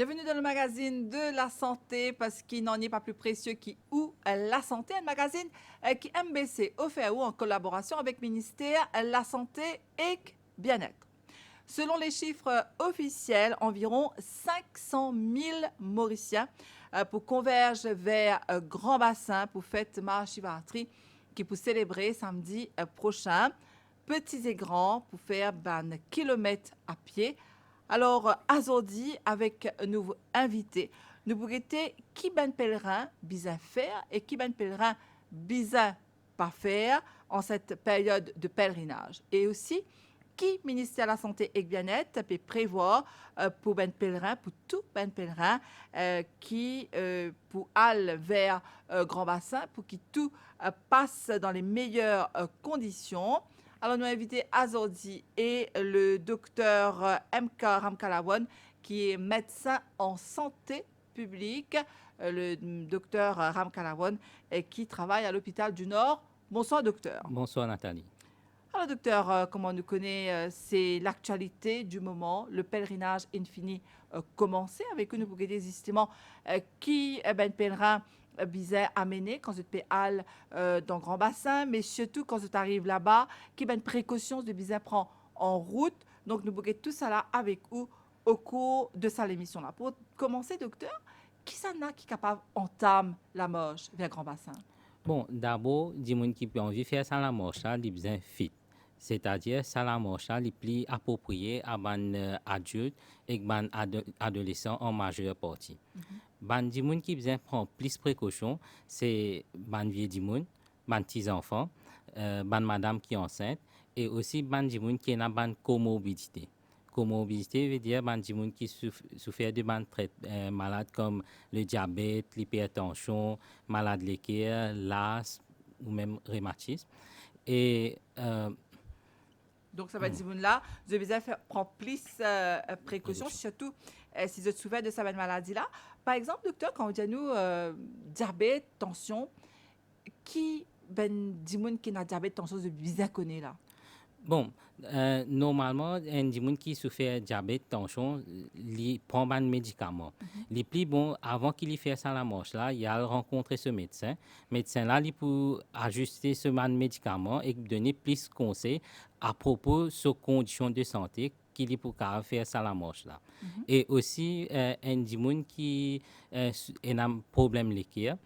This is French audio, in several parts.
Bienvenue dans le magazine de la santé parce qu'il n'en est pas plus précieux où la santé, un magazine qui MBC offert ou en collaboration avec le ministère de la Santé et Bien-être. Selon les chiffres officiels, environ 500 000 Mauriciens pour converger vers Grand Bassin pour fête Mahachivatri qui pour célébrer samedi prochain. Petits et grands pour faire un kilomètre à pied. Alors, aujourd'hui, avec un nouveau invité, nous pourrons qui ben pèlerin bisa faire et qui ben pèlerin bisa pas faire en cette période de pèlerinage. Et aussi, qui ministère de la Santé et Bien-être peut prévoir pour ben pèlerin, pour tout ben pèlerin qui pour aller vers Grand Bassin, pour que tout passe dans les meilleures conditions. Alors, nous avons invité Azordi et le docteur MK Ramkalawan, qui est médecin en santé publique. Le docteur Ramkalawan qui travaille à l'hôpital du Nord. Bonsoir, docteur. Bonsoir Nathalie. Alors, docteur, comme on nous connaît, c'est l'actualité du moment. Le pèlerinage infini commencé avec une bouquet justement qui ben pèlerin bizarre amené quand vous êtes dans Grand Bassin, mais surtout quand vous arrivez là-bas, qui ben précaution de bizarre prend en route. Donc, nous bouquet tout ça là avec vous au cours de cette émission là. Pour commencer, docteur, qui ça n'a qui est capable entame la marche vers Grand Bassin? Bon, d'abord, dis gens qui ont envie de faire ça la marche, ils besoin fit. C'est-à-dire, ça la marche, les plus approprié à ban adulte et ban adolescent en majeure partie. Ban di moun qui besoin prendre plus précaution, c'est ban vieux di moun, ban petits enfants, ban madame qui est enceinte et aussi ban di moun qui n'a ban comorbidité. Comorbidité veut dire ban di moun qui souffert de ban malades comme le diabète, l'hypertension, malade de cœur, l'asthme ou même rhumatisme. Et donc, ça va dire là, vous devez prendre plus précautions, surtout si vous souffrez de cette maladie-là. Par exemple, docteur, quand on dit à nous diabète, tension, qui ben dit qui a diabète, tension, de bien connaît là? bon, normalement, un gens qui souffre de diabète, tension, il prend un médicament. Les plus bon, avant qu'il fasse ça la marche là, il a rencontré ce médecin. Médecin là, il peut ajuster ce médicament et donner plus de conseils à propos de ses conditions de santé qu'il peut faire ça la marche là. Et aussi, un gens qui a un problème liquide,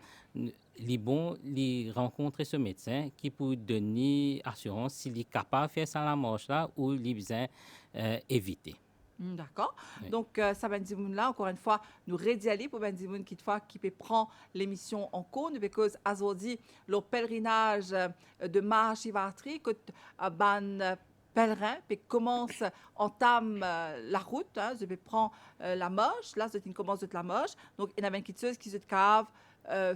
les bon, les rencontrer ce médecin qui peut donner assurance s'il est capable de faire ça la marche là ou il besoin éviter. D'accord. Oui. Donc, ça ben là, encore une fois, nous rédialer pour ben qui peut prendre l'émission en compte, parce qu'aujourd'hui, le pèlerinage de Mahachivatri, que ban pèlerin puis commence entame la route, hein, je vais prendre la marche, là c'est une commence de la marche, donc il y a une qui se cave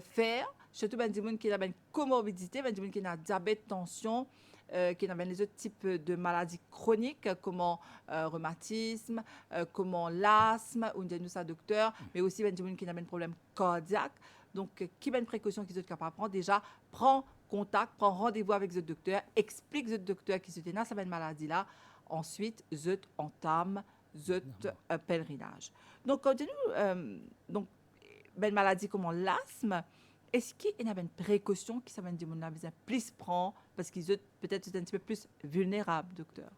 faire, surtout ben qui a une comorbidité, ben qui a diabète, tension, qui a les autres types de maladies chroniques comme rhumatisme, comme l'asthme, ou nous ça docteur, mais aussi ben qui a un problème cardiaque. Donc qui a une précaution qu'ils sont capables de prendre déjà, prend contact, prend rendez-vous avec le docteur, explique le docteur qui se tient dans cette maladie-là. Ensuite, je entame le pèlerinage. Donc, quand nous, donc, une maladie comme l'asthme, est-ce qu'il y a une précaution qui s'amène du monde besoin plus prendre parce qu'ils sont peut-être un petit peu plus vulnérables, docteur?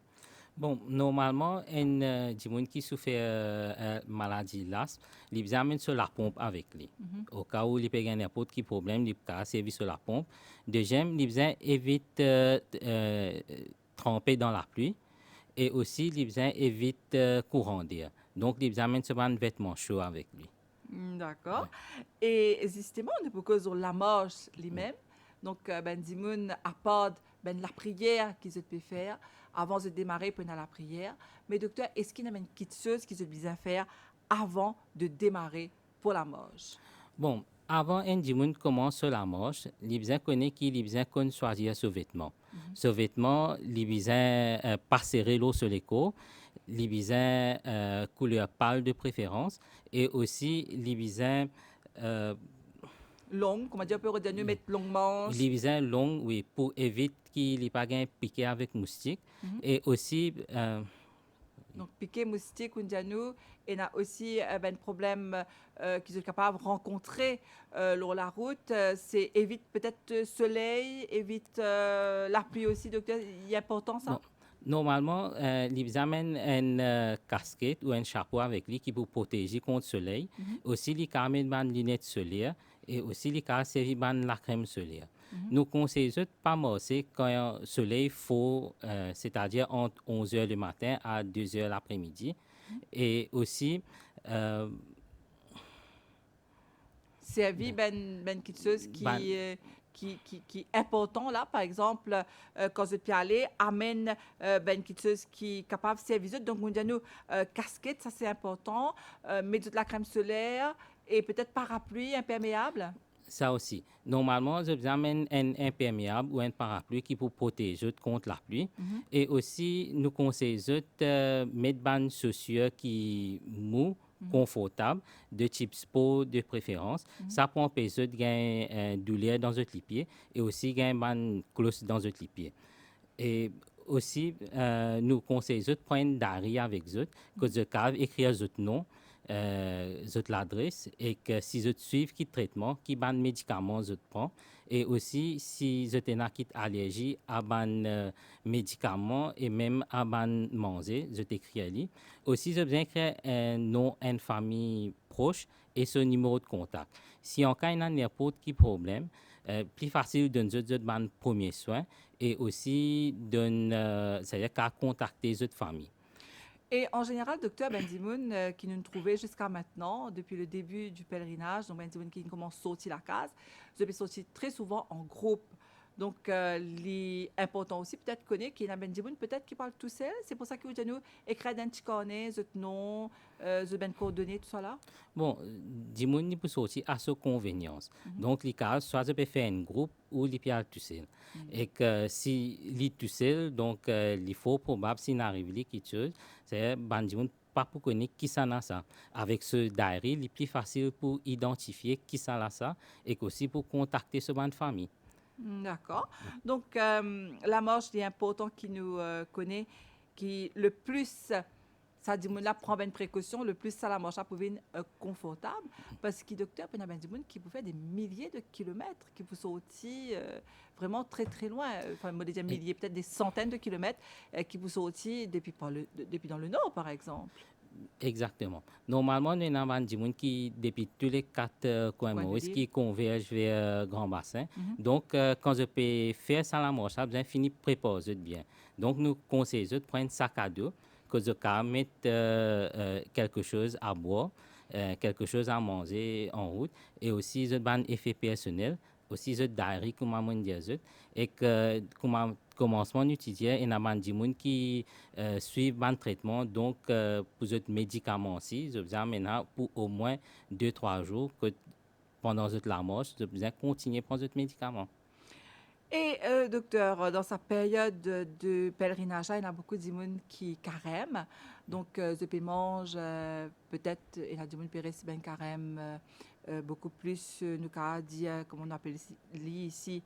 Bon, normalement, un gens qui souffre maladie l'asthme, il besoin sur la pompe avec lui. Au cas où il peut avoir n'importe quel problème, il peut servir sur la pompe. Deuxième, il besoin éviter tremper dans la pluie. Et aussi, il besoin éviter courant d'air. Donc, il besoin sur un vêtement chaud avec lui. D'accord. Et justement, on peut cause la marche lui-même. Donc, ben dimoun à part ben la prière qu'ils peut faire avant de démarrer pendant la prière. Mais docteur, est-ce qu'il y a une petite chose qu'ils ont besoin faire avant de démarrer pour la marche? Bon, avant un dimoun commence la marche, il besoin connaît qu'il besoin qu'on choisir ce vêtement. Ce vêtement, il besoin pas serrer l'eau sur les côtes, il besoin couleur pâle de préférence et aussi il besoin Longue, comment dire, on peut redire mettre longue manche. il besoin long, oui, pour éviter qu'il n'y ait pas un piqué avec moustique et aussi Donc, piqué, moustique, Kundianou, et a aussi ben, problème qu'ils sont capables de rencontrer lors la route. C'est évite peut-être le soleil, évite la pluie aussi, docteur. Il est important ça? Bon, normalement, ils amènent une casquette ou un chapeau avec lui qui pour protéger contre le soleil. Mhm, Aussi, ils amènent des lunettes solaires et aussi, ils servent la crème solaire. mhm. Nous conseillons de pas marcher quand le soleil faut, c'est-à-dire entre 11 heures le matin à 2 heures l'après-midi. Et aussi, euh, C'est vie ben quelque chose ban- qui est important là. Par exemple, quand je peux aller, amène ben quelque chose qui est capable de servir. Donc, on dit nous, casquette, ça c'est important. Mettre de la crème solaire et peut-être parapluie imperméable. ça aussi. Normalement, je vous amène un imperméable ou un parapluie qui pour protéger contre la pluie. Mhm. Et aussi, nous conseillons de mettre des chaussures qui mou, confortables, de type sport de préférence. Ça pour empêcher de gagner douleur dans votre pied et aussi gagner une cloche dans votre pied. Et aussi, nous conseillons de prendre d'arrêt avec eux, que je cave écrire votre nom, votre l'adresse et que si je suis qui traitement, qui ban médicaments je prends et aussi si je t'ai une allergie à ban médicaments et même à ban manger, je t'écris à lui. Aussi, je besoin écrire un nom, une famille proche et son numéro de contact. Si en cas il y a n'importe qui problème, plus facile de nous ban premier soin et aussi c'est-à-dire qu'à contacter les autres familles. Et en général, docteur Bendimoun, qui nous trouvait jusqu'à maintenant, depuis le début du pèlerinage, donc Bendimoun qui commence à sortir la case, je peux sortir très souvent en groupe. Donc, l'important aussi, peut-être connaître qu'il y a Bendimoun, peut-être qui parle tout seul. C'est pour ça que vous nous écrire d'un petit carnet, votre nom, ben coordonnées, tout ça là. Bon, Dimoun peut sortir à sa convenience. Donc, les cas, soit je peux faire un groupe ou les pierres tout seul. Et que si les tout seul, donc, il faut probable, s'il arrive quelque chose, c'est ben Dimoun pas pour connaître qui ça n'a ça. Avec ce diary, il est plus facile pour identifier qui ça n'a ça et aussi pour contacter ce bande famille. D'accord. Donc, la marche est important qui nous connaît, qui le plus, ça dit là prend une précaution, le plus ça la marche pour être confortable, parce que docteur il y a ben du monde qui peut faire des milliers de kilomètres, qui peut sortir vraiment très très loin, enfin moi déjà milliers, peut-être des centaines de kilomètres, qui peut sortir depuis depuis dans le nord par exemple. Exactement. Normalement, nous avons des gens qui, depuis tous les quatre coins Coin de Maurice, l'île. qui convergent vers Grand Bassin. Mhm. Donc, quand je peux faire ça la marche, j'ai fini de préparer bien. Donc, nous conseillons de prendre un sac à dos, que je peux mettre quelque chose à boire, quelque chose à manger en route, et aussi je un effet personnel, aussi je diary, comme on dit, et que, comme commencement d'étudier, il y a des gens qui suivent un traitement, donc pour les médicaments aussi, je vous amène pour au moins 2 3 jours que pendant la marche, je vous continuer à prendre les médicaments. Et docteur, dans sa période de pèlerinage, il y a beaucoup de gens qui carêment. Donc, je peux manger, peut-être, il y a des gens qui restent bien carême, beaucoup plus, nous avons dit, comme on appelle ici,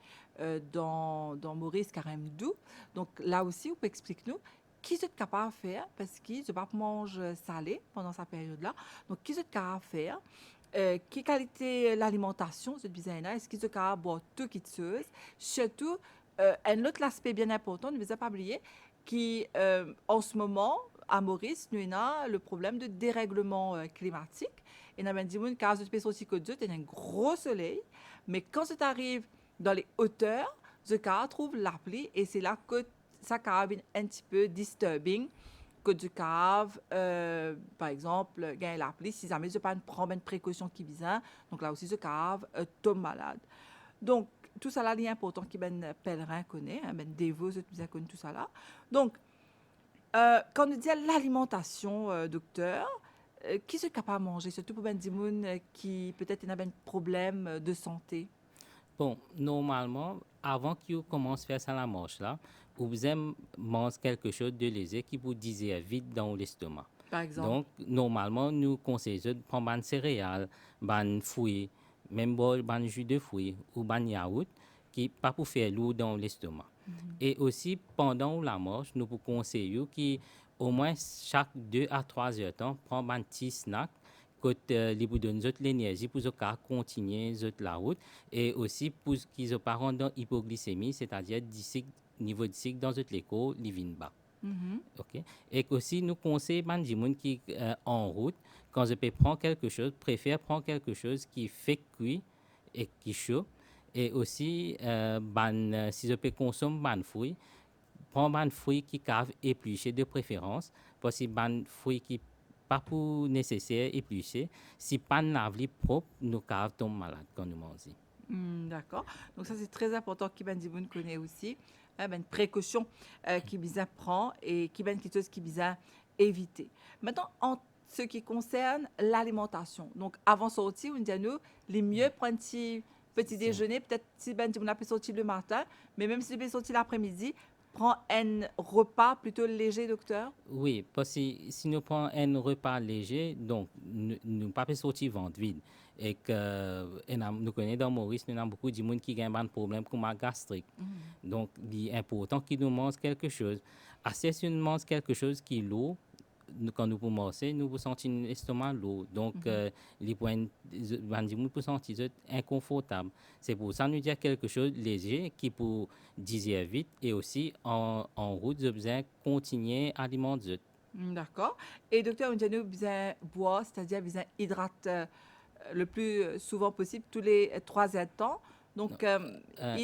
dans Maurice, carême doux. Donc, là aussi, vous pouvez expliquer nous, qui est capable de faire, parce qu'ils ne pas manger salé pendant sa période-là. Donc, qui est capable de faire qui qualité l'alimentation, c'est bizarre, est-ce qu'ils ont boire tout qui chose, surtout un autre aspect bien important, ne vous pas oublier, qui en ce moment à Maurice, nous avons le problème de dérèglement climatique. Et nous avons dit car je pense aussi que Dieu a un gros soleil, mais quand ça arrive dans les hauteurs, je trouve la pluie et c'est là que ça devient un petit peu disturbing que du cave, par exemple, gagne la pluie, si jamais je pas prendre une précaution qui vient, donc là aussi, je cave, tombe malade. Donc, tout ça là, est important que ben pèlerin connaît, hein, ben dévot, je bien connu tout ça là. Donc, quand on dit l'alimentation, docteur, qui est capable de manger, surtout pour ben des gens qui peut-être ont un problème de santé? Bon, normalement, avant que vous commencez à faire ça la marche là, vous aimez manger quelque chose de léger qui vous disait vite dans l'estomac. Par exemple. Donc, normalement, nous conseillons de prendre des céréales, des fruits, même des jus de fruits ou des yaourts qui pas pour faire lourd dans l'estomac. Et aussi, pendant la marche, nous vous conseillons que au moins chaque 2 à 3 heures temps, prendre un petit snack que les vous donne l'énergie pour continuer la route et aussi pour qu'ils ne pas dans hypoglycémie, c'est-à-dire niveau de sucre dans l'écho, les vins bas. Mhm. OK? Et aussi, nous conseillons des gens qui en route, quand je peux prendre quelque chose, préfère prendre quelque chose qui fait cuit et qui chaud. Et aussi, si je peux consommer des fruits, prendre des fruits qui cave épluchés de préférence, parce que des fruits qui pas pour nécessaire épluchés, si pas de propre, nous cave tombe malade quand nous mangeons. D'accord. Donc ça, c'est très important qu'Ibn Dimoun connaît aussi. Une précaution qui bien prend et qui ben quelque chose qui bien éviter. Maintenant, en ce qui concerne l'alimentation. Donc, avant sortir, on dit à nous, les mieux prendre petit déjeuner. Peut-être si Ben Dimoun a pu sortir le matin, mais même si tu peux sortir l'après-midi, prends un repas plutôt léger, docteur. Oui, parce que si nous prenons un repas léger, donc nous ne pas sortir ventre vide. Et que nous connaissons dans Maurice, nous avons beaucoup de gens qui ont un problème comme la gastrique. Donc, il est important qu'ils nous mangent quelque chose. Assez si nous mangeons quelque chose qui est lourd, quand nous pouvons manger, nous vous sentons l'estomac lourd. Donc, les points, nous pouvons sentir inconfortable. C'est pour ça que nous disons quelque chose de léger qui peut digérer vite et aussi en route, je besoin continuer à alimenter. D'accord. Et docteur, on dit à nous, bien boire, c'est-à-dire bien hydrater le plus souvent possible, tous les 3 heures de temps. Donc,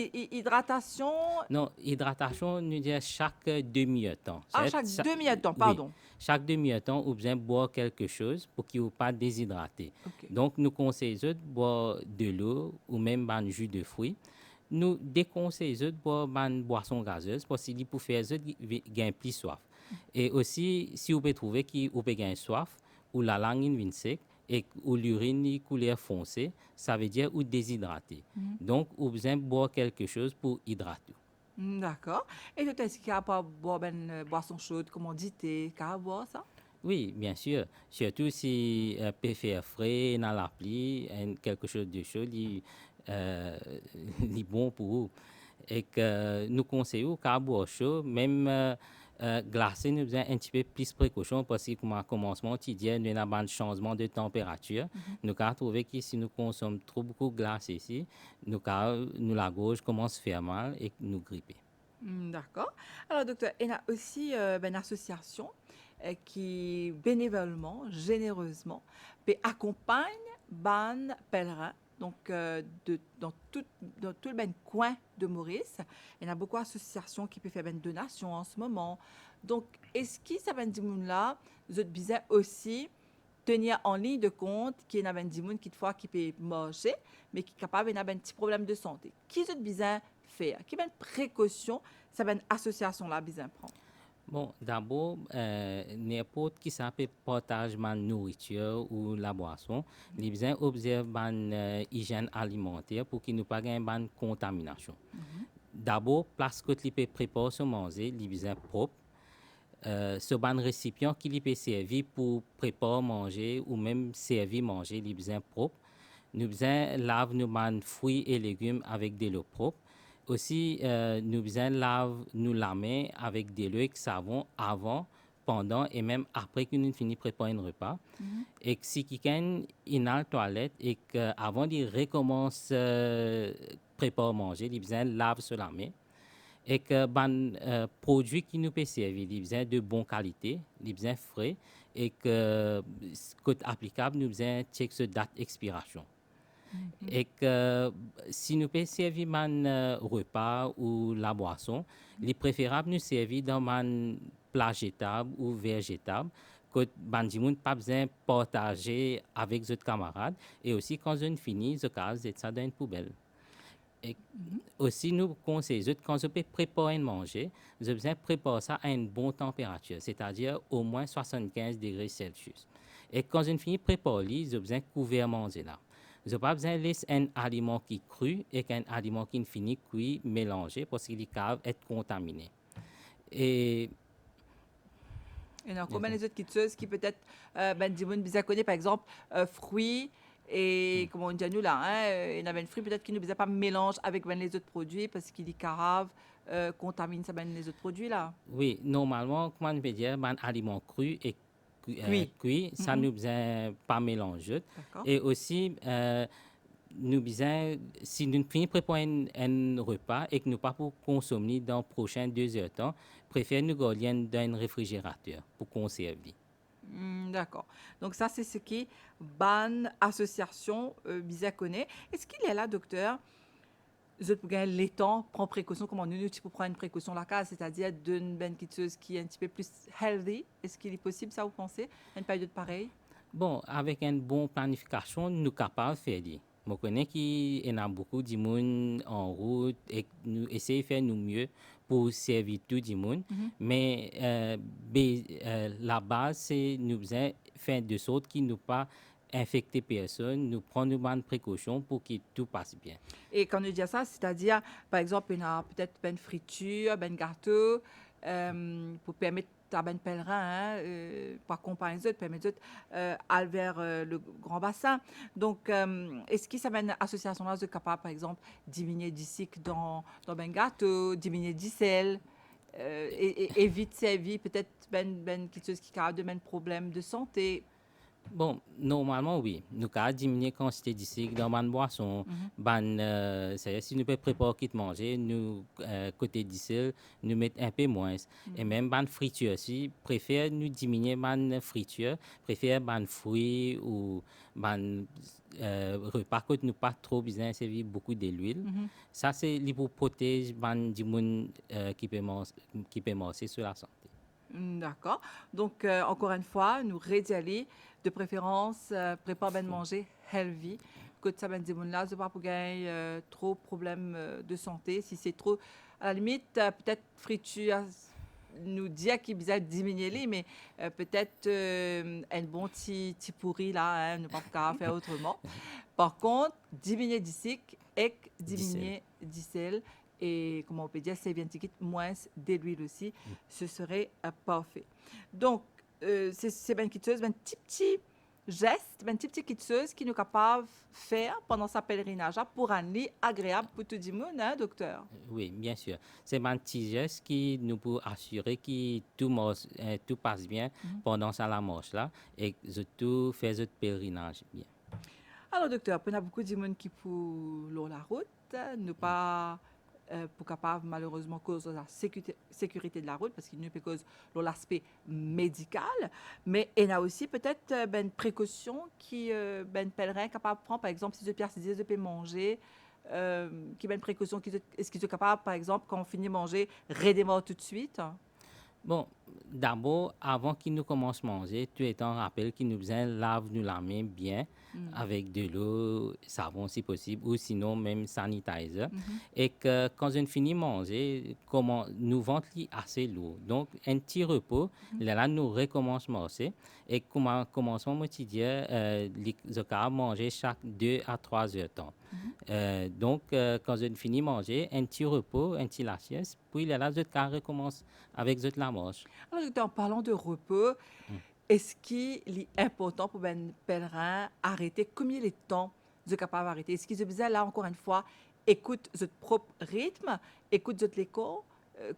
hydratation, Non, hydratation, nous disons chaque demi-heure temps. chaque demi-heure de temps, Oui, pardon. chaque demi-heure temps, vous besoin boire quelque chose pour qu'il ne soit pas déshydraté. Ok. Donc, nous conseillons de boire de l'eau ou même un jus de fruits. Nous déconseillons de boire une boisson gazeuse parce qu'il peut faire gagner plus soif. Et aussi, si vous pouvez trouver qu'il peut gagner soif ou la langue est sec, et ou l'urine est couleur foncée, ça veut dire ou déshydraté. Donc, vous avez besoin de boire quelque chose pour hydrater. D'accord. Et docteur, est-ce qu'il y a pas boire une boisson chaude, commodité, qu'à boire ça? Oui, bien sûr. Surtout si peut faire frais dans l'appli, quelque chose de chaud, est bon pour vous. Et que nous conseillons qu'à boire chaud, même glacé, nous avons un petit peu plus de précaution parce que, comme à commencement, tu dis, nous avons un changement de température. Nous avons trouvé que si nous consommons trop beaucoup de glace ici, la gorge commence à faire mal et nous gripper. D'accord. Alors, docteur, il y a aussi une association qui, bénévolement, généreusement, accompagne ban pèlerins. Donc, dans tout le ben coin de Maurice, il y a beaucoup d'associations qui peuvent faire une donation en ce moment. Donc, est-ce que ça va dire là, vous êtes besoin aussi tenir en ligne de compte qu'il y a des gens qui fois qui peut manger, mais qui est capable d'avoir un petit problème de santé. Qui est besoin faire? Quelle précaution ça va une association là besoin prendre? Bon, d'abord, n'importe qui s'appelle partage ma nourriture ou la boisson, il besoin observer une hygiène alimentaire pour qu'il n'y ait pas de contamination. D'abord, place que tu peux préparer ce manger, il besoin propre. Ce ban récipient qui peut servir pour préparer manger ou même servir manger, il besoin propre. Nous besoin laver nos fruits et légumes avec de l'eau propre. Aussi, nous besoin laver la main avec de l'eau et savon avant, pendant et même après que nous finissons de préparer un repas. Et que si quelqu'un est dans la toilette et qu'avant de recommencer préparer manger, il besoin laver sur la main. Et que les produits qui nous peuvent servir, ils besoin de bonne qualité, ils besoin frais et que applicable, nous besoin check ce date d'expiration. Et que si nous pouvons servir un repas ou la boisson, il est préférable de nous servir dans un plat jetable ou végétable que nous pas besoin de partager avec nos camarades. Et aussi, quand on finit, je casse ça dans une poubelle. Et aussi, nous conseillons, quand je peux préparer un manger, je besoin préparer ça à une bonne température, c'est-à-dire au moins 75 degrés Celsius. Et quand je finis de préparer, je besoin couvrir manger là. Je n'ai pas besoin de laisser un aliment qui est cru et qu'un aliment qui finit cuit mélangé parce qu'il peut être contaminé. Et Il y en a combien les autres qui peut-être bien connaît par exemple fruits et comment on dit à nous là, il y en avait une fruit peut-être qui ne besoin pas mélange avec les autres produits parce qu'il est carafe contamine ça, les autres produits là. Oui, normalement, comment on peut dire, ben, aliments crus et Cuit. cuits, ça Mhm. nous besoin pas mélanger. D'accord. Et aussi, nous besoin, si nous finissons préparer un repas et que nous pas pour consommer dans les prochaines 2 heures de temps, préfère nous garder dans un réfrigérateur pour conserver. D'accord. Donc ça, c'est ce qui ban association bisa connaît. Est-ce qu'il est là, docteur? Je peux gagner les temps, prendre précaution, comment nous, tu peux prendre une précaution la case, c'est-à-dire d'une ben quitteuse qui est un petit peu plus healthy. Est-ce qu'il est possible, ça, vous pensez, une période pareille? Bon, avec une bonne planification, nous sommes capables de faire. Je connais qu'il y en a beaucoup de monde en route et que nous essayons de faire nous mieux pour servir tout le monde. Mhm. Mais la base, c'est nous besoin faire de sorte qu'il ne pas infecter personne, nous prendre de bonnes précautions pour que tout passe bien. Et quand on dit ça, c'est-à-dire, par exemple, il y a peut-être une friture, un gâteau, pour permettre à ben pèlerin, hein, pour accompagner les autres, permettre aux autres aller vers le grand bassin. Donc, est-ce que ça va une association là de capable, par exemple, diminuer du sucre dans ben gâteau, diminuer du sel, et évite servir peut-être quelque chose qui a de ben problème de santé. Bon, normalement, oui. Nous avons diminué la quantité de sucre dans ma boisson. Mhm. C'est-à-dire, si nous pouvons préparer qui manger, nous, côté diesel, nous mettons un peu moins. Et même ban friture aussi, préfère nous diminuer ban friture, préfère ban fruits ou ban repas que nous pas trop besoin de servir beaucoup de l'huile. Mhm. Ça, c'est pour protéger ban du monde qui peut manger sur la santé. D'accord. Donc, encore une fois, nous rédialer de préférence, prépare bien manger healthy. Que ça ben dire là, c'est pas pour gagner trop de problèmes de santé. Si c'est trop, à la limite, peut-être friture nous dire qu'il bizarre diminuer les, mais peut-être un bon petit pourri là, hein, ne pas pouvoir faire autrement. Par contre, diminuer du sucre et Diesel. diminuer du sel et comment on peut dire, c'est bien petit moins de l'huile aussi, ce serait parfait. Donc, c'est bien quitteuse, un petit geste, un petit quitteuse qui nous capable de faire pendant sa pèlerinage pour un lit agréable pour tout le monde, hein, docteur. Oui, bien sûr. C'est un petit geste qui nous peut assurer que tout passe bien Mhm. pendant la marche là et que tout fait le pèlerinage bien. Alors, docteur, il y a beaucoup de monde qui pour la route, ne pas pour capable malheureusement cause de la sécurité de la route parce qu'il ne peut cause de l'aspect médical, mais il y a aussi peut-être ben précaution qui ben pèlerin capable de prendre par exemple si je pierre si je peux manger qui ben précaution est-ce qu'ils sont capables par exemple quand on finit de manger redémarrer tout de suite. Bon, d'abord, avant qu'il nous commence à manger, tu es en rappel qu'il nous besoin lave nous la main bien Mm. avec de l'eau, savon si possible, ou sinon même sanitizer. Mhm. Et que quand on finit de manger, comment, nous ventre assez lourd. Donc, un petit repos, là, nous recommençons à manger. Et comment commençons quotidien, je peux manger chaque 2 à 3 heures de temps. Mhm. Donc, quand je finis de manger, un petit repos, un petit la sieste, puis là, je recommence avec la marche. Alors docteur, en parlant de repos, est-ce qu'il est important pour un pèlerin arrêter combien de temps de capable d'arrêter? Est-ce qu'ils ont besoin là encore une fois écoute votre propre rythme, écoute votre l'écho,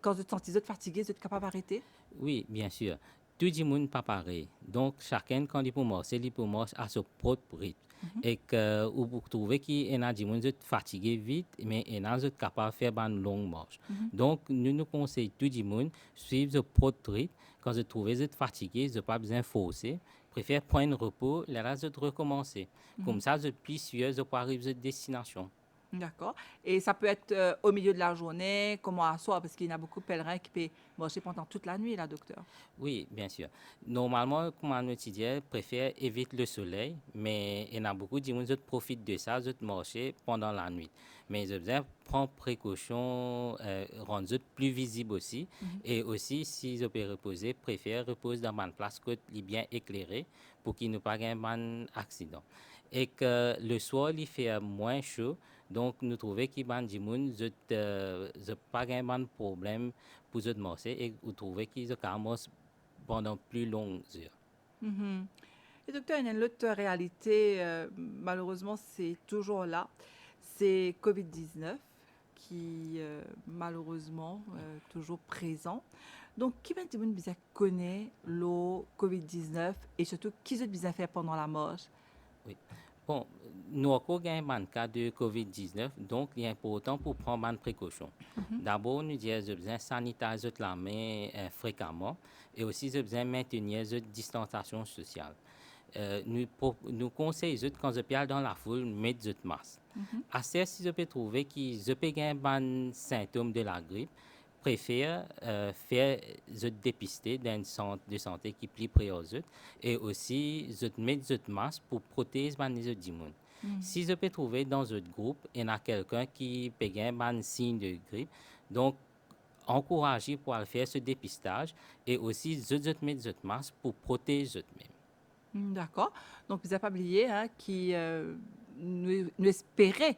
quand vous te sentez fatigué, vous êtes capable d'arrêter? Oui, bien sûr. Tout le monde n'est pas pareil. Donc, chacun, quand il peut marcher, il peut marcher à son propre rythme. Mhm. Et que vous trouvez qu'il y a des gens qui sont fatigués vite, mais il y en a qui sont capables de faire une longue marche. Mhm. Donc, nous conseillons tout le monde de suivre son propre rythme. Quand vous trouvez que vous êtes fatigué, vous n'avez pas besoin de forcer. Préfère prendre un repos, là, vous recommencer. Comme Mhm. ça, vous êtes plus sûr de arriver à votre destination. D'accord. Et ça peut être au milieu de la journée, comment à soir, parce qu'il y en a beaucoup de pèlerins qui peuvent marcher pendant toute la nuit, là, docteur. Oui, bien sûr. Normalement, comme un étudiant, préfère éviter le soleil, mais il y en a beaucoup de gens qui profitent de ça, de marcher pendant la nuit. Mais ils doivent prendre précaution, rendre ça plus visible aussi. Mhm. Et aussi, si ils peuvent reposer, préfère reposer dans une place qui est bien éclairée pour qu'il n'y ait pas un accident. Et que le soir, il fait moins chaud. Donc, nous trouvons qu'il y a des gens qui n'ont pas de problème pour eux marcher et vous trouvez qu'ils ont pendant plus longues heures. Mhm. Et docteur, il y a une autre réalité, malheureusement, c'est toujours là. C'est Covid-19 qui malheureusement toujours présent. Donc, qui ben vous bien connaît le COVID-19 et surtout qui vous bien fait pendant la marche? Oui. Bon, nous avons un cas de COVID-19, donc il est important pour prendre des précautions. D'abord, nous disons besoin de sanitiser la main fréquemment et aussi besoin de maintenir la distanciation sociale. Nous conseillons quand je parle dans la foule, mettre le masque. Assez si je peux trouver que je peux avoir des symptômes de la grippe, préfère faire je dépister dans un centre de santé qui est plus près aux autres et aussi je mettre le masque pour protéger les autres du monde. Si je peux trouver dans un groupe, il y a quelqu'un qui peut avoir un signe de grippe, donc encourager pour aller faire ce dépistage et aussi je mettre le masque pour protéger eux-mêmes. D'accord. Donc, vous n'avez pas oublié qui nous espérait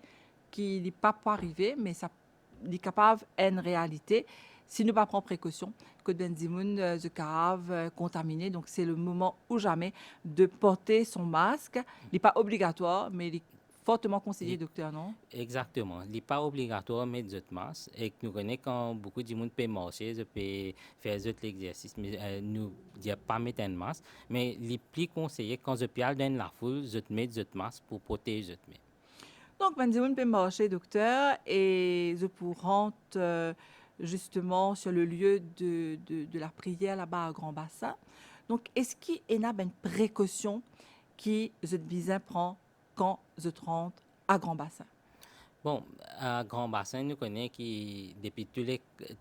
qu'il n'est pas pour arriver, mais ça est capable une réalité. Si nous ne pas prendre précaution, que Benzimoun se cave contaminé, donc c'est le moment ou jamais de porter son masque. Il n'est pas obligatoire, mais il est fortement conseillé, docteur, non? Exactement. Il n'est pas obligatoire de mettre le masque et nous connaissons quand beaucoup de monde peut marcher, peut faire l'exercice, mais nous ne disons pas mettre un masque. Mais il est plus conseillé quand je parle dans la foule, je mets le masque pour protéger eux-mêmes. Donc, Benzimoun peut marcher, docteur, et je pour rentrer justement sur le lieu de la prière là-bas à Grand Bassin. Donc, est-ce qu'il y a une précaution qui je besoin prend quand je rentre à Grand Bassin? Bon, à Grand Bassin, nous connaissons que depuis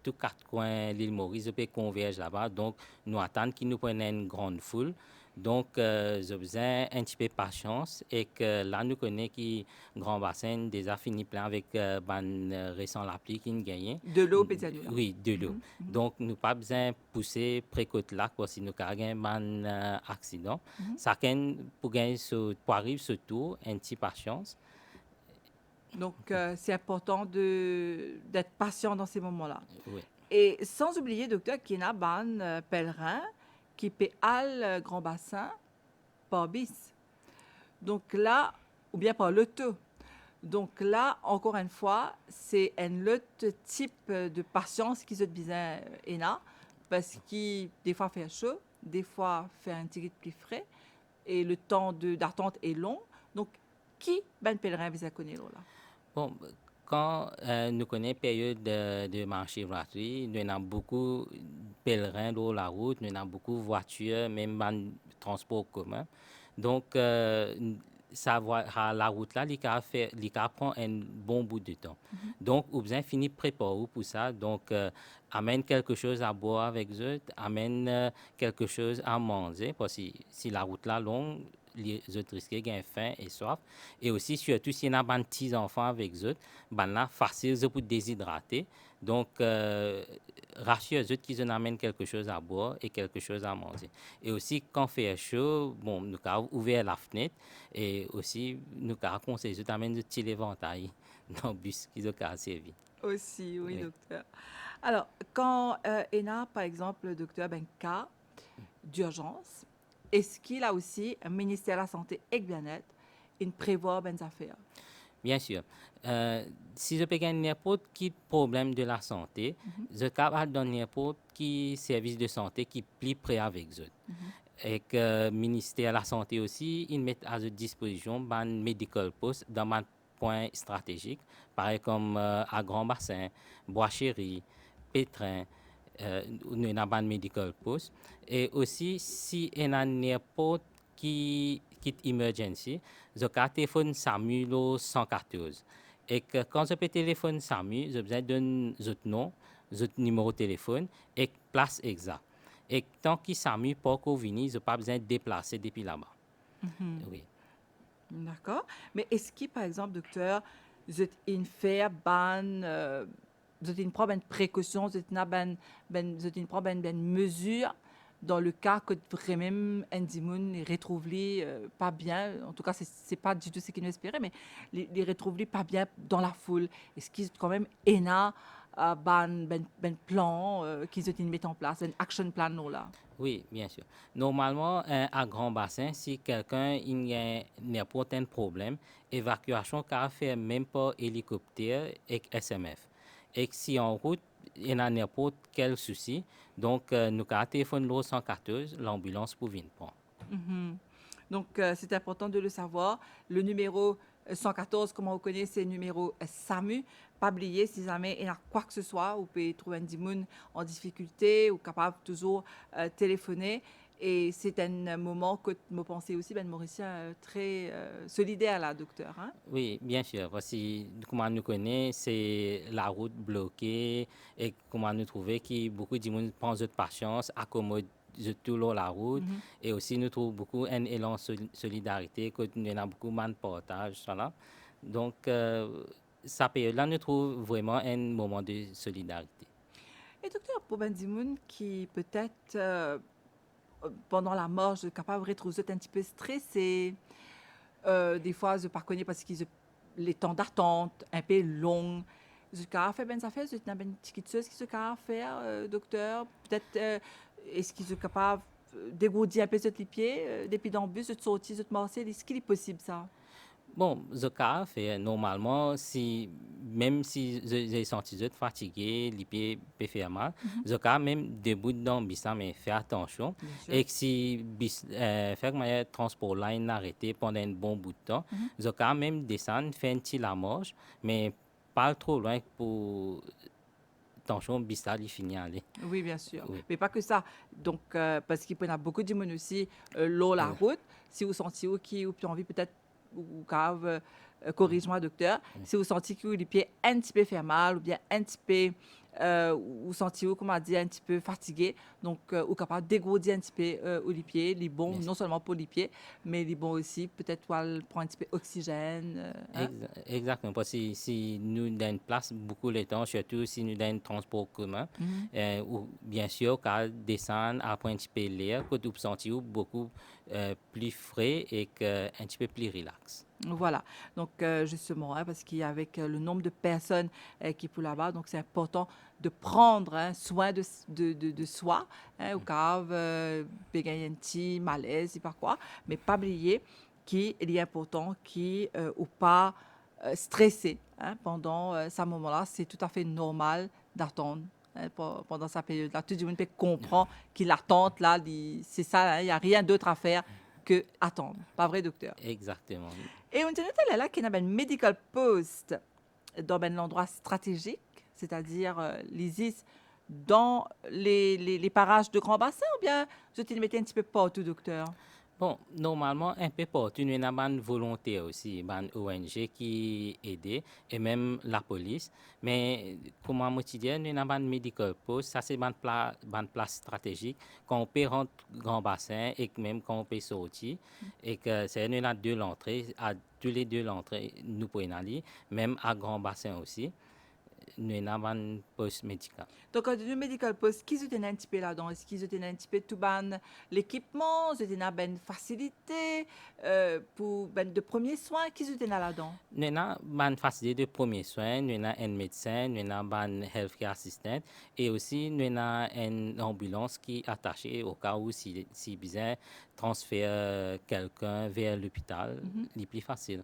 tous quatre coins de l'île Maurice, je peux converger là-bas. Donc, nous attendons qu'ils nous prennent une grande foule. Donc, j'ai besoin un petit peu de patience et que là, nous connaissons que Grand Bassin déjà fini plein avec récent l'appli qui nous gagne. De l'eau, peut-être. Oui, de l'eau. Donc, nous pas besoin de pousser précoce là parce que nous avons un accident. Ça pour arriver surtout, un petit patience. Donc, c'est important d'être patient dans ces moments-là. Oui. Et sans oublier, docteur, qu'il y a un pèlerin qui peut aller Grand Bassin par bis. Donc là, ou bien par l'auto. Donc là, encore une fois, c'est un autre type de patience qui se besoin parce que des fois fait chaud, des fois fait un petit peu plus frais et le temps d'attente est long. Donc, qui ben pèlerin vous a connu là? Bon, quand nous connaissons la période de marché gratuit, nous avons beaucoup de pèlerins sur la route, nous avons beaucoup de voitures, même de transport commun. Donc, la route là, il prend un bon bout de temps. Donc, vous avez fini de préparer pour ça. Donc, amène quelque chose à boire avec eux, amène quelque chose à manger, parce que si la route là longue, les autres risquent de faim et soif. Et aussi, surtout, s'il y a des petits enfants avec eux, ben là, facile pour déshydrater. Donc, rassure eux qu'ils amènent quelque chose à boire et quelque chose à manger. Et aussi, quand il fait chaud, bon, nous avons ouvert la fenêtre et aussi, nous avons conseillé eux d'amener des petits éventails dans le bus qu'ils ont servi. Aussi, oui, docteur. Alors, quand il y a, par exemple, le docteur, ben, cas d'urgence, est-ce qu'il a aussi un ministère de la Santé et du Bien-être une prévoit des affaires? Bien sûr. Si je peux gagner n'importe quel problème de la santé, je peux donner n'importe quel service de santé qui est plus près avec eux. Et que le ministère de la Santé aussi, ils mettent à disposition un medical post dans un point stratégique, pareil comme à Grand Bassin, Bois-Chéri, Pétrin, nous avons un medical post. Et aussi, si il y a n'importe qui emergency, je peux téléphoner SAMU 114. Et que quand je peux téléphoner SAMU, je besoin d'un nom, un numéro de téléphone et place exacte. Et tant qu'il SAMU pas venir, je n'ai pas besoin de déplacer depuis là-bas. Oui. D'accord. Mais est-ce que, par exemple, docteur, vous êtes prendre une précaution, vous êtes prendre une mesure dans le cas que vraiment Endimoun les retrouve pas bien, en tout cas c'est pas du tout ce qu'ils nous espéraient, mais les retrouve pas bien dans la foule. Est-ce qu'ils quand même ben plan qu'ils ont mis en place, un action plan là? Oui, bien sûr. Normalement, à Grand Bassin, si quelqu'un a n'importe quel problème, évacuation car fait même pas hélicoptère et SMF. Et si en route, il y a n'importe quel souci, donc nous avons téléphone le 114, l'ambulance pour venir prendre. Mhm. Donc, c'est important de le savoir. Le numéro 114, comment on connaît, c'est le numéro SAMU. Pas oublier, si jamais il y a quoi que ce soit, vous pouvez trouver un dimoun en difficulté ou capable toujours téléphoner. Et c'est un moment que je pensais aussi, ben, Mauricien, très solidaire là, docteur. Hein? Oui, bien sûr. Voici comment nous connaissons, c'est la route bloquée et comment nous trouver que beaucoup de gens prennent de patience, accommodent tout long la route Mhm. et aussi nous trouvons beaucoup un élan de solidarité, que nous avons beaucoup de partage, voilà. Donc, ça période-là, nous trouvons vraiment un moment de solidarité. Et docteur, pour ben dimoun qui peut-être pendant la mort, je suis capable de retrouver un petit peu stressé. Des fois, je ne pas connais parce que les temps d'attente un peu longs. Je suis fait ben ça fait, je n'ai une petite chose qui se faire, docteur. Peut-être, est-ce qu'ils sont capables de dégourdir un peu les pieds, depuis dans le bus, de sortir, de marcher. Est-ce qu'il est possible ça? Bon, ce cas fait normalement, si, même si j'ai senti je fatigué, les pieds peuvent faire mal, Mhm. ce cas même debout dans le bus, mais faire attention. Bien sûr. Et que si faire que mon transport line arrêté pendant un bon bout de temps, Mhm. ce cas même descendre, faire un petit la marche, mais pas trop loin pour attention, bus là, il finit aller. Oui, bien sûr. Oui. Mais pas que ça. Donc, parce qu'il y a beaucoup de monde aussi, l'eau, la route. Si vous sentez qui ou envie peut-être, ou grave, corrige-moi, docteur, si vous sentez que les pieds un petit peu fait mal ou bien un petit peu, ou sentez comment dire, un petit peu fatigué, donc, ou capable de dégourdir un petit peu les pieds, les bons, non seulement pour les pieds, mais les bons aussi, peut-être pour prendre un petit peu d'oxygène. Hein? Exactement. Parce que si nous dans une place beaucoup de temps, surtout si nous dans un transport commun, Mhm. ou bien sûr, quand descendre après un petit peu l'air, que vous sentez beaucoup plus frais et que un petit peu plus relax. Voilà. Donc, justement, hein, parce qu'avec le nombre de personnes qui pour là-bas, donc c'est important de prendre hein, soin de soi, hein, au cas où gagner un petit malaise et par quoi, mais pas oublier qu'il est important qui ou pas stressé hein, pendant ce moment-là. C'est tout à fait normal d'attendre. Hein, pendant sa période-là, tout le monde peut comprendre qu'il l'attente là, c'est ça, hein, il n'y a rien d'autre à faire que attendre. Pas vrai, docteur? Exactement. Et on dirait là qu'il y a un medical post dans un endroit stratégique, c'est-à-dire l'ISIS, dans les parages de Grand Bassin, ou bien je te le mettais un petit peu partout, docteur? Bon, normalement, un peu partout, nous avons une volonté aussi, une ONG qui aide, et même la police. Mais, comme je te dis, nous avons un medical post, ça c'est une place stratégique, quand on peut rentrer Grand Bassin et que même quand on peut sortir, et que c'est nous avons deux l'entrée, à tous les deux l'entrée, nous pouvons aller, même à Grand Bassin aussi, nous avons un poste médical. Donc, le medical post, qui se tenait un petit peu là-dedans? Est-ce qu'ils se tenait un petit peu tout ban l'équipement? Se tenait ben facilité pour ben de premiers soins? Qui se tenait là-dedans? Nous avons une facilité de premiers soins, nous avons un médecin, nous avons un healthcare assistant et aussi nous avons une ambulance qui est attachée au cas où si besoin transférer quelqu'un vers l'hôpital, c'est plus facile.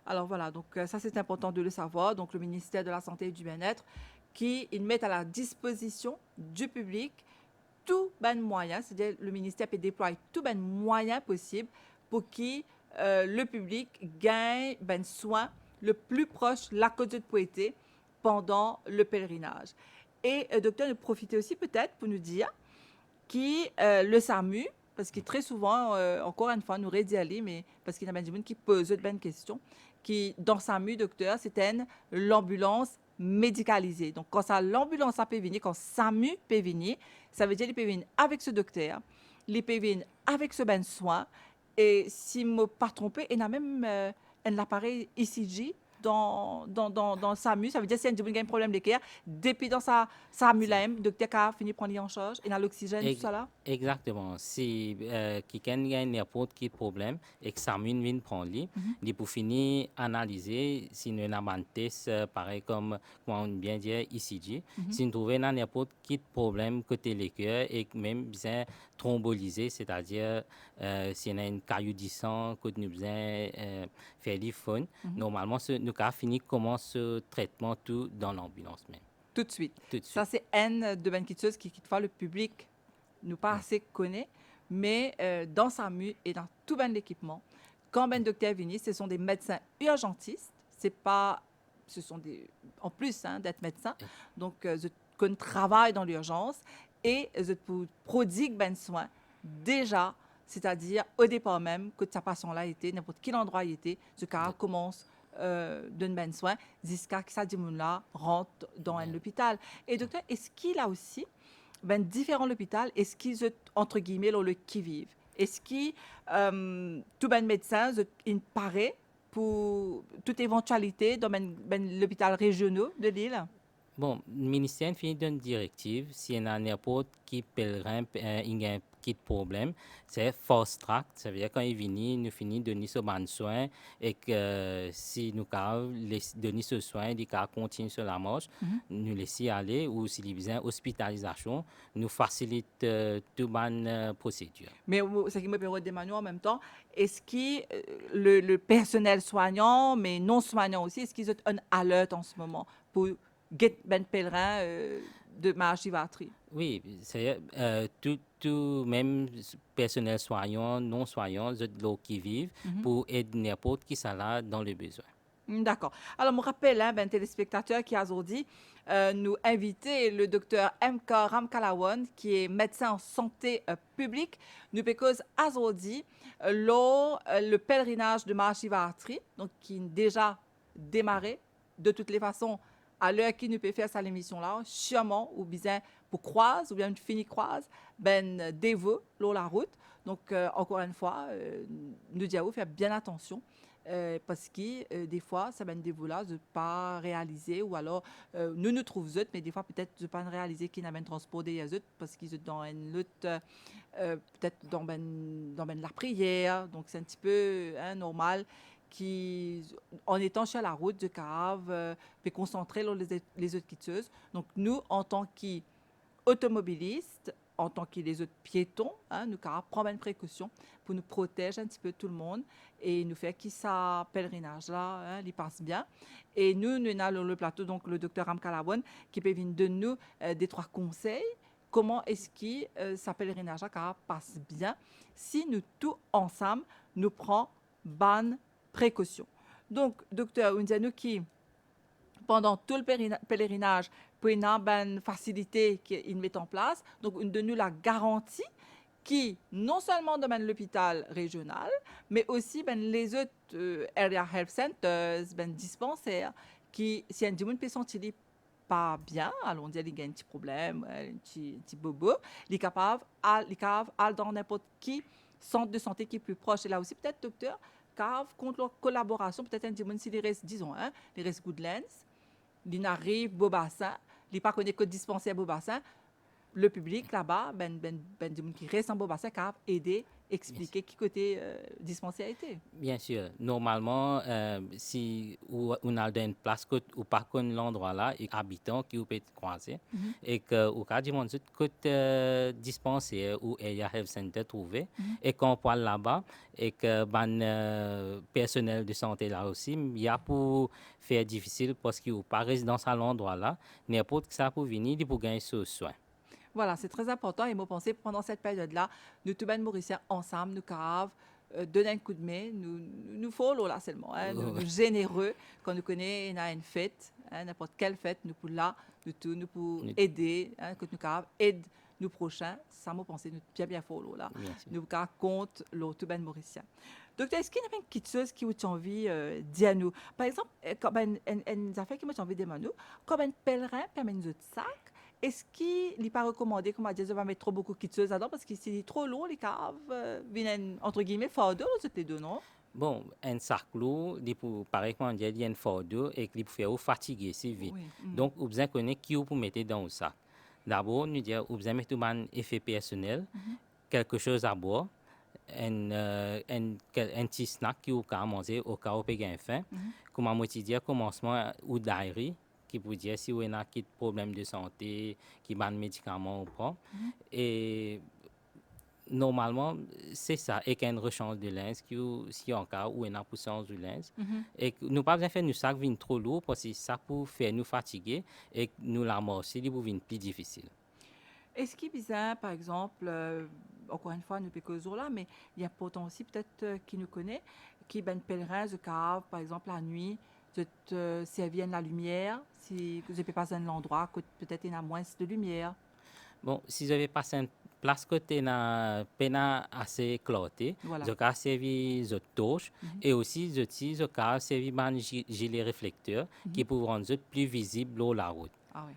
Alors voilà, donc ça c'est important de le savoir. Donc le ministère de la Santé et du Bien-être qui ils mettent à la disposition du public tout ben moyen, c'est-à-dire le ministère peut déployer tout ben moyen possible pour que le public gagne ben soin le plus proche la côte de Poitiers pendant le pèlerinage. Et docteur, nous profitez aussi peut-être pour nous dire qui le SAMU, parce que très souvent, encore une fois, nous redit aller, mais parce qu'il y a des gens qui posent de bonnes questions, qui, dans SAMU, docteur, c'est l'ambulance médicalisée. Donc, quand ça, l'ambulance peut venir, quand SAMU peut venir, ça veut dire qu'il peut venir avec ce docteur, il peut venir avec ce ben soin, et si je ne me pas trompé, il y a même un appareil ECG dans le SAMU. Ça veut dire que si un a un problème de cœur, depuis dans sa SAMU, là, le docteur a fini de prendre en charge. Il a l'oxygène, tout Ex- ça là. Exactement. Si quelqu'un a n'importe quel problème et que ça vient prendre lui, il pour finir analyser si nous avons un test pareil comme on bien dit ECG, si nous trouvons n'importe quel problème côté les cœurs et que même bien thrombolysé, c'est-à-dire si on a une caillou du sang que nous besoin faire du fun, normalement nous avons fini comment ce traitement tout dans l'ambulance même. tout de suite. tout de Ça, suite. c'est une de ben quelque chose qui, fois, le public nous pas assez connaît, mais dans SAMU et dans tout ben l'équipement, quand ben docteur vient, ce sont des médecins urgentistes. C'est pas, ce sont des, en plus d'être médecin, donc je qu'on travaille dans l'urgence et je prodigue ben soin déjà, c'est-à-dire au départ même que sa patient-là était, n'importe quel endroit il était, ce cas commence d'un ben soin jusqu'à que ça là rentre dans un hôpital. Et docteur, est-ce qu'il a aussi ben, différents hôpitaux, est-ce qu'ils ont, entre guillemets, le qui-vive? Est-ce que tout ben médecin, il paraît pour toute éventualité dans l'hôpital régional de Lille? Bon, le ministère finit d'une directive, si on a n'importe qui pèlerin, il y a un petit problème, c'est fast track, ça veut dire quand il vient, nous finit de donner ce bon soin et que si nous donner ce soin, il continue sur la marche, nous laisser aller ou s'il y a besoin hospitalisation, nous facilite toute bonne procédure. Mais ce qui me permet de demander en même temps, est-ce que le personnel soignant, mais non soignant aussi, est-ce qu'ils ont un alerte en ce moment pour get ben pèlerin de ma chivatrie? Oui, c'est tout, même personnel soignant, non soignant, de l'eau qui vivent pour aider n'importe qui ça là dans le besoin. D'accord. Alors, je me rappelle, ben, téléspectateur qui a aujourd'hui nous invité le docteur M.K. Ramkalawan, qui est médecin en santé publique. Nous parce aujourd'hui le pèlerinage de Mahachivatri, donc qui est déjà démarré de toutes les façons à l'heure qui nous peut faire ça l'émission là, sûrement ou bien pour croise ou bien une fini croise, ben dévot la route. Donc encore une fois, nous disons faire bien attention. Parce que des fois, ça mène des volats de pas réaliser ou alors nous trouvons autres, mais des fois peut-être de pas réaliser qu'ils n'amènent transport des autres parce qu'ils sont dans une lutte, peut-être dans la prière, donc c'est un petit peu normal qui, en étant sur la route de cave, peut concentrer sur les autres quitteuses. Donc nous, en tant qu'automobilistes, en tant que les autres piétons, nous prendre une précaution pour nous protéger un petit peu tout le monde et nous faire que ça pèlerinage-là, il passe bien. Et nous avons le plateau, donc le docteur Ramkalawon, qui peut venir de nous des 3 conseils. Comment est-ce que ça pèlerinage-là passe bien si nous tous ensemble, nous prenons bonne précaution. Donc, docteur Unzanuki, pendant tout le pèlerinage, pour une bonne facilité qu'ils mettent en place. Donc, ils donnent la garantie qui, non seulement dans l'hôpital régional, mais aussi les autres area health centers, dispensaires, qui, si un monde peut sentir pas bien, allons dire qu'il y a un petit problème, un petit bobo, il est capable d'aller dans n'importe qui centre de santé qui est plus proche. Et là aussi, peut-être, docteur, car contre leur collaboration, peut-être un petit monde, si les restes, disons, les restes Goodlands, il arrive Beaubassin, il pas connaît que dispensaire Beaubassin, le public là-bas, du monde qui reste en Beaubassin, capable aider, expliquer qui côté dispensaire était. Bien sûr. Normalement, si on a une place ou pas qu'on l'endroit là, et habitants qui peut être croisés, et que au cas du monde que dispensaire ou area health center trouvé, et qu'on parle là-bas, et que personnel de santé là aussi, il y a pour faire difficile parce qu'il n'y a pas résidence à l'endroit là, n'importe qui ça pour venir, il pour gagner ce soin. Voilà, c'est très important. Et moi, pensez, pendant cette période-là, nous, tous les Mauriciens, ensemble, nous caves, donner un coup de main, nous follow là seulement, nous généreux, quand nous connaissons une fête, n'importe quelle fête, nous pour là, nous pour aider, que nous caves, aide nous prochains, ça m'a pensé, nous bien follow là. Nous compte le tout ben Mauricien. Docteur, est-ce qu'il y a une petite chose qui vous envie de dire à nous? Par exemple, comme une affaire qui m'a envie de dire à nous, comme un pèlerin permet nous de sac, est-ce qu'il n'est pas recommandé, comme on dit, de mettre trop beaucoup de quitteuse là-dedans parce que c'est trop lourd, les caves viennent, entre guillemets, fardeau, c'était deux, non? Bon, un sac lourd, pareil qu'on dit, il y a un fardeau et qu'il peut faire fatiguer si vite. Oui. Donc, vous avez connaître qui vous mettre dans le sac. D'abord, nous disons, vous avez mettre un effet personnel, quelque chose à boire, un petit snack qui vous pouvez manger au cas où vous avez faim. Comme on dit, commencement ou diary, qui peut dire si vous avez un problème de santé, qui a un médicament ou pas. Et Normalement, c'est ça, et qu'il y a une rechange de linge, si en cas où on a poussance du linge, et que nous pas besoin faire nous sacs viennent trop lourd parce que ça peut faire nous fatiguer et que nous la marcher, il devient plus difficile. Est-ce qu'il est bizarre, par exemple, encore une fois, nous pécosons là, mais il y a pourtant aussi peut-être qui nous connaît, qui ben pèlerin, de cave, par exemple, la nuit, de te servir de la lumière, si vous n'avez pas un endroit, que peut-être il y a moins de lumière. Bon, si j'avais passé une place côté na pena assez éclaté, Voilà. je peux servir de torche et aussi je peux servir un gilet réflecteur qui peut rendre plus visible la route. Ah oui.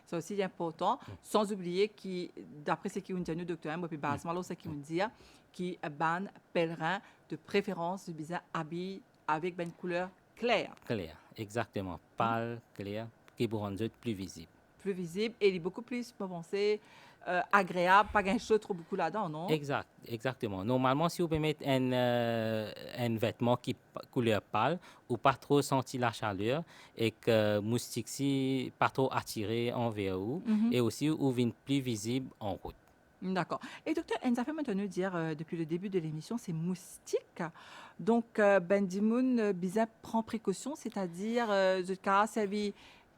Ça aussi, c'est important. Sans oublier que, d'après ce qu'on dit, nous, docteur, moi, puis basement, là, ce qu'on dit, qui ban pèlerin de préférence, bizarre, habille avec une couleur claire, Clair, exactement. Pâle, clair, qui peut rendre plus visible. plus visible, et il est beaucoup plus, pas penser, agréable, pas grand-chose trop beaucoup là-dedans, non? Exactement. Normalement, si vous pouvez mettre un vêtement qui couleur pâle ou pas trop sentir la chaleur et que moustique si pas trop attiré envers vous et aussi ou vient plus visible en route. D'accord. Et docteur, elle nous a fait maintenant dire depuis le début de l'émission, c'est moustique. Donc, Ben Dimoun, bizarre, prend précaution, c'est-à-dire, the cas servi,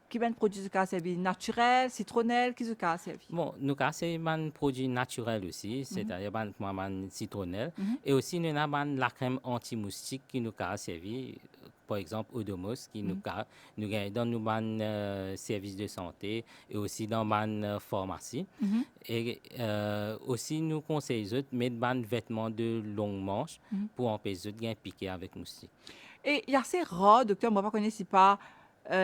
qui ben produit the cas servi naturel, citronnelle, qui the cas servi. Bon, nous avons c'est un produit naturel aussi, c'est-à-dire un citronnelle Mhm. et aussi nous avons la crème anti-moustique qui nous a servi, par exemple Odomos qui nous a nous gagne dans nos services de santé et aussi dans nos pharmacie. Mhm. Et aussi, nous conseillons de mettre des vêtements de longue manche pour empêcher de piquer avec moustique. Et il y a ces rats, docteur, moi, je ne connais pas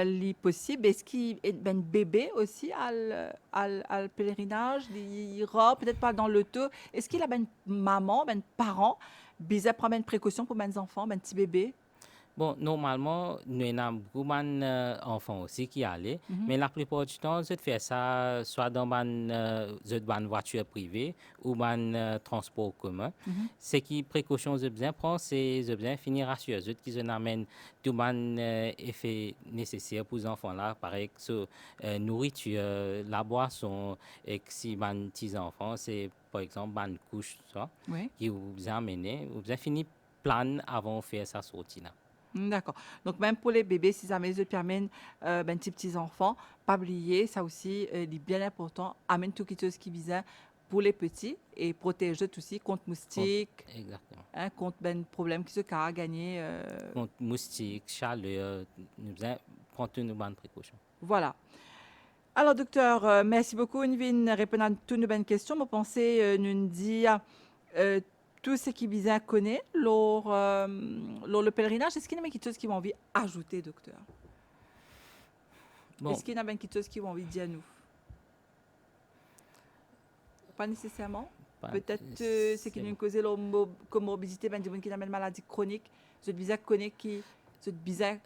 les possibles. Est-ce qu'il y a ben bébé aussi à le pèlerinage, les rats, peut-être pas dans l'auto. Est-ce qu'il a ben maman, ben parents, bizarre prendre ben précaution pour ben enfants, ben petit bébé? Bon, normalement, nous avons beaucoup d'enfants aussi qui allaient, mais la plupart du temps, je fais ça soit dans une voiture privée ou un transport commun. Ce qui précaution je besoin prendre, c'est je besoin finir rassurer eux qu'ils amènent tout le effet nécessaire pour les enfants là, pareil que nourriture, la boisson, et que si les petits enfants, c'est par exemple une couche ça, Oui. qui vous amener, vous avez fini plan avant de faire sa sortie là. D'accord. Donc, même pour les bébés, si jamais ils permettent ben, petits enfants, pas oublier, ça aussi, il est bien important. Amène tout quelque chose qui vise pour les petits et protège aussi contre moustiques, Exactement. hein, contre ben, problèmes qui se carrent gagner. Contre moustiques, chaleur, nous devons prendre toutes nos bonnes précautions. Voilà. Alors, docteur, merci beaucoup. Nous venons répondre à toutes nos bonnes questions. Je pensais nous dire tout ce qui vise à connaître lors le pèlerinage. Est-ce qu'il y a quelque chose qui vont envie ajouter, docteur? Bon, Est-ce qu'il y en a quelque chose qui vont envie dire à nous? Pas nécessairement. pas- Peut-être c'est qui c'est- nous cause la comorbidité, ben, des gens qui ont une maladie chronique, ce bizarre chronique qui, ce bizarre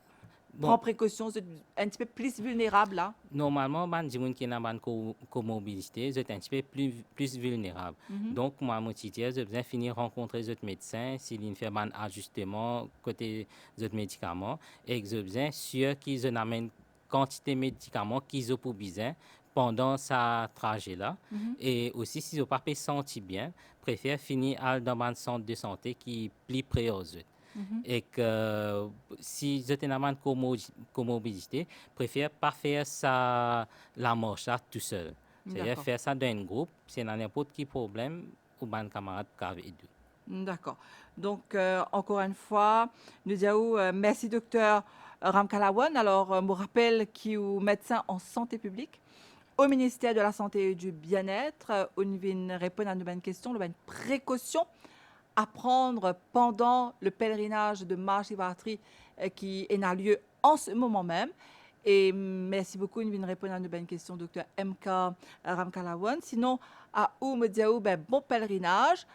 prend bon, précaution, ce un petit peu plus vulnérable là. normalement, les gens qui ont une comorbidité, sont un petit peu plus vulnérables. Donc, moi, mon petit je besoin finir rencontrer les médecins s'ils font un ajustement côté des médicaments et que je besoin sûr qu'ils amènent quantité de médicaments qu'ils ont pour besoin pendant sa trajet là. Et aussi, si vous pas senti bien, préfère finir dans un centre de santé qui est plus près aux autres. Et que si vous êtes une comorbidité, préfère pas faire ça, la marche là tout seul. C'est-à-dire D'accord. faire ça dans un groupe, c'est n'importe quel problème, ou un camarade qui a aidé. D'accord. Donc, encore une fois, nous disons merci, docteur Ramkalawan. Alors, je me rappelle qu'il est médecin en santé publique au ministère de la Santé et du Bien-être. On vient répondre à une bonne question, une bonne précaution à prendre pendant le pèlerinage de Mahashivratri qui a lieu en ce moment même. Et merci beaucoup, nous venons répondre à une bonne question, docteur MK Ramkalawan. Sinon, à où me dire ben, bon pèlerinage.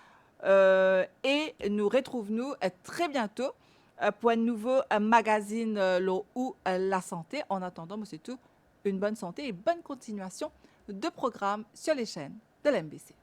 Et nous retrouvons-nous très bientôt pour un nouveau magazine ou la santé. En attendant, c'est tout, une bonne santé et bonne continuation de programme sur les chaînes de l'MBC.